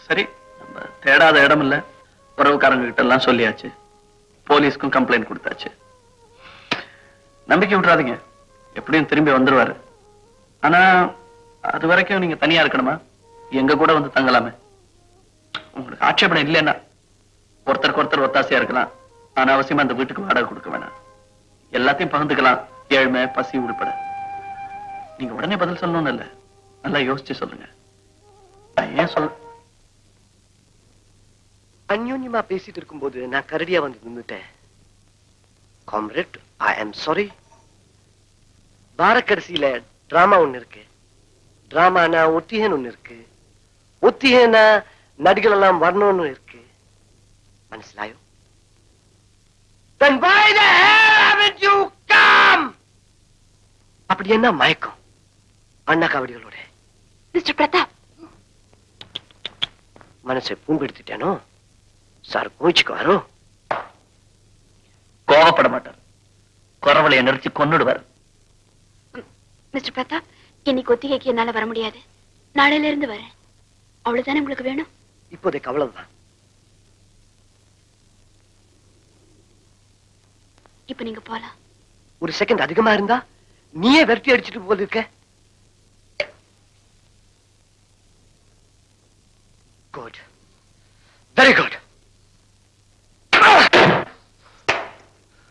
சரி, நம்ம தேடாத இடம் இல்ல. உறவுக்காரங்க கிட்ட எல்லாம் சொல்லியாச்சு, போலீஸ்க்கும் கம்ப்ளைண்ட் கொடுத்தாச்சு. நம்பிக்கை விட்டுறாதீங்க, எப்படியும் திரும்பி வந்துருவாரு. ஆனா அது வரைக்கும் நீங்க தனியா இருக்கணுமா? எங்க கூட வந்து தங்கலாமே. உங்களுக்கு ஆட்சேபணம் இல்லைன்னா ஒருத்தருக்கு ஒருத்தர் ஒத்தாசையா இருக்கலாம். ஆனா அவசியமா அந்த வீட்டுக்கு வாடகை கொடுக்க வேணாம். எல்லாத்தையும் பகிர்ந்துக்கலாம், ஏழ்மை பசி உள்பட. நீங்க உடனே பதில் சொல்லணும்னு இல்ல, நல்லா யோசிச்சு சொல்லுங்க. ஏன் சொல்ல அந்யோன்யமா பேசிட்டு இருக்கும்போது நான் கரடியா வந்து நின்னுட்டேன். Comrade, I am sorry. வாரக்கடைசியில drama ஒண்ணு இருக்கு. டிராமானா ஒத்திகன் ஒண்ணு இருக்கு. ஒத்திகனா நடிகள் எல்லாம் வரணும்னு இருக்கு. மனசிலாயோ? Then why the hell haven't you come? அப்படி என்ன மயக்கம் அண்ணா காவடிகளோட? மிஸ்டர் பிரதாப், மனசை பூம்பெடுத்துட்டானோ? சார் கோவிச்சுக்குவாரோ? கோவப்பட மாட்டார், குறவளைய நிறுத்தி கொன்னுடுவார். மிஸ்டர் பிரதாப், இன்னைக்கு ஒத்திகைக்கு என்னால வர முடியாது. நாளையில இருந்து வரேன். அவ்வளவுதானே உங்களுக்கு வேணும்? இப்போதைக்கு அவ்வளவுதான். இப்ப நீங்க போலாம். ஒரு செகண்ட் அதிகமா இருந்தா நீயே வெட்டி அடிச்சுட்டு போது இருக்க. Good, very good.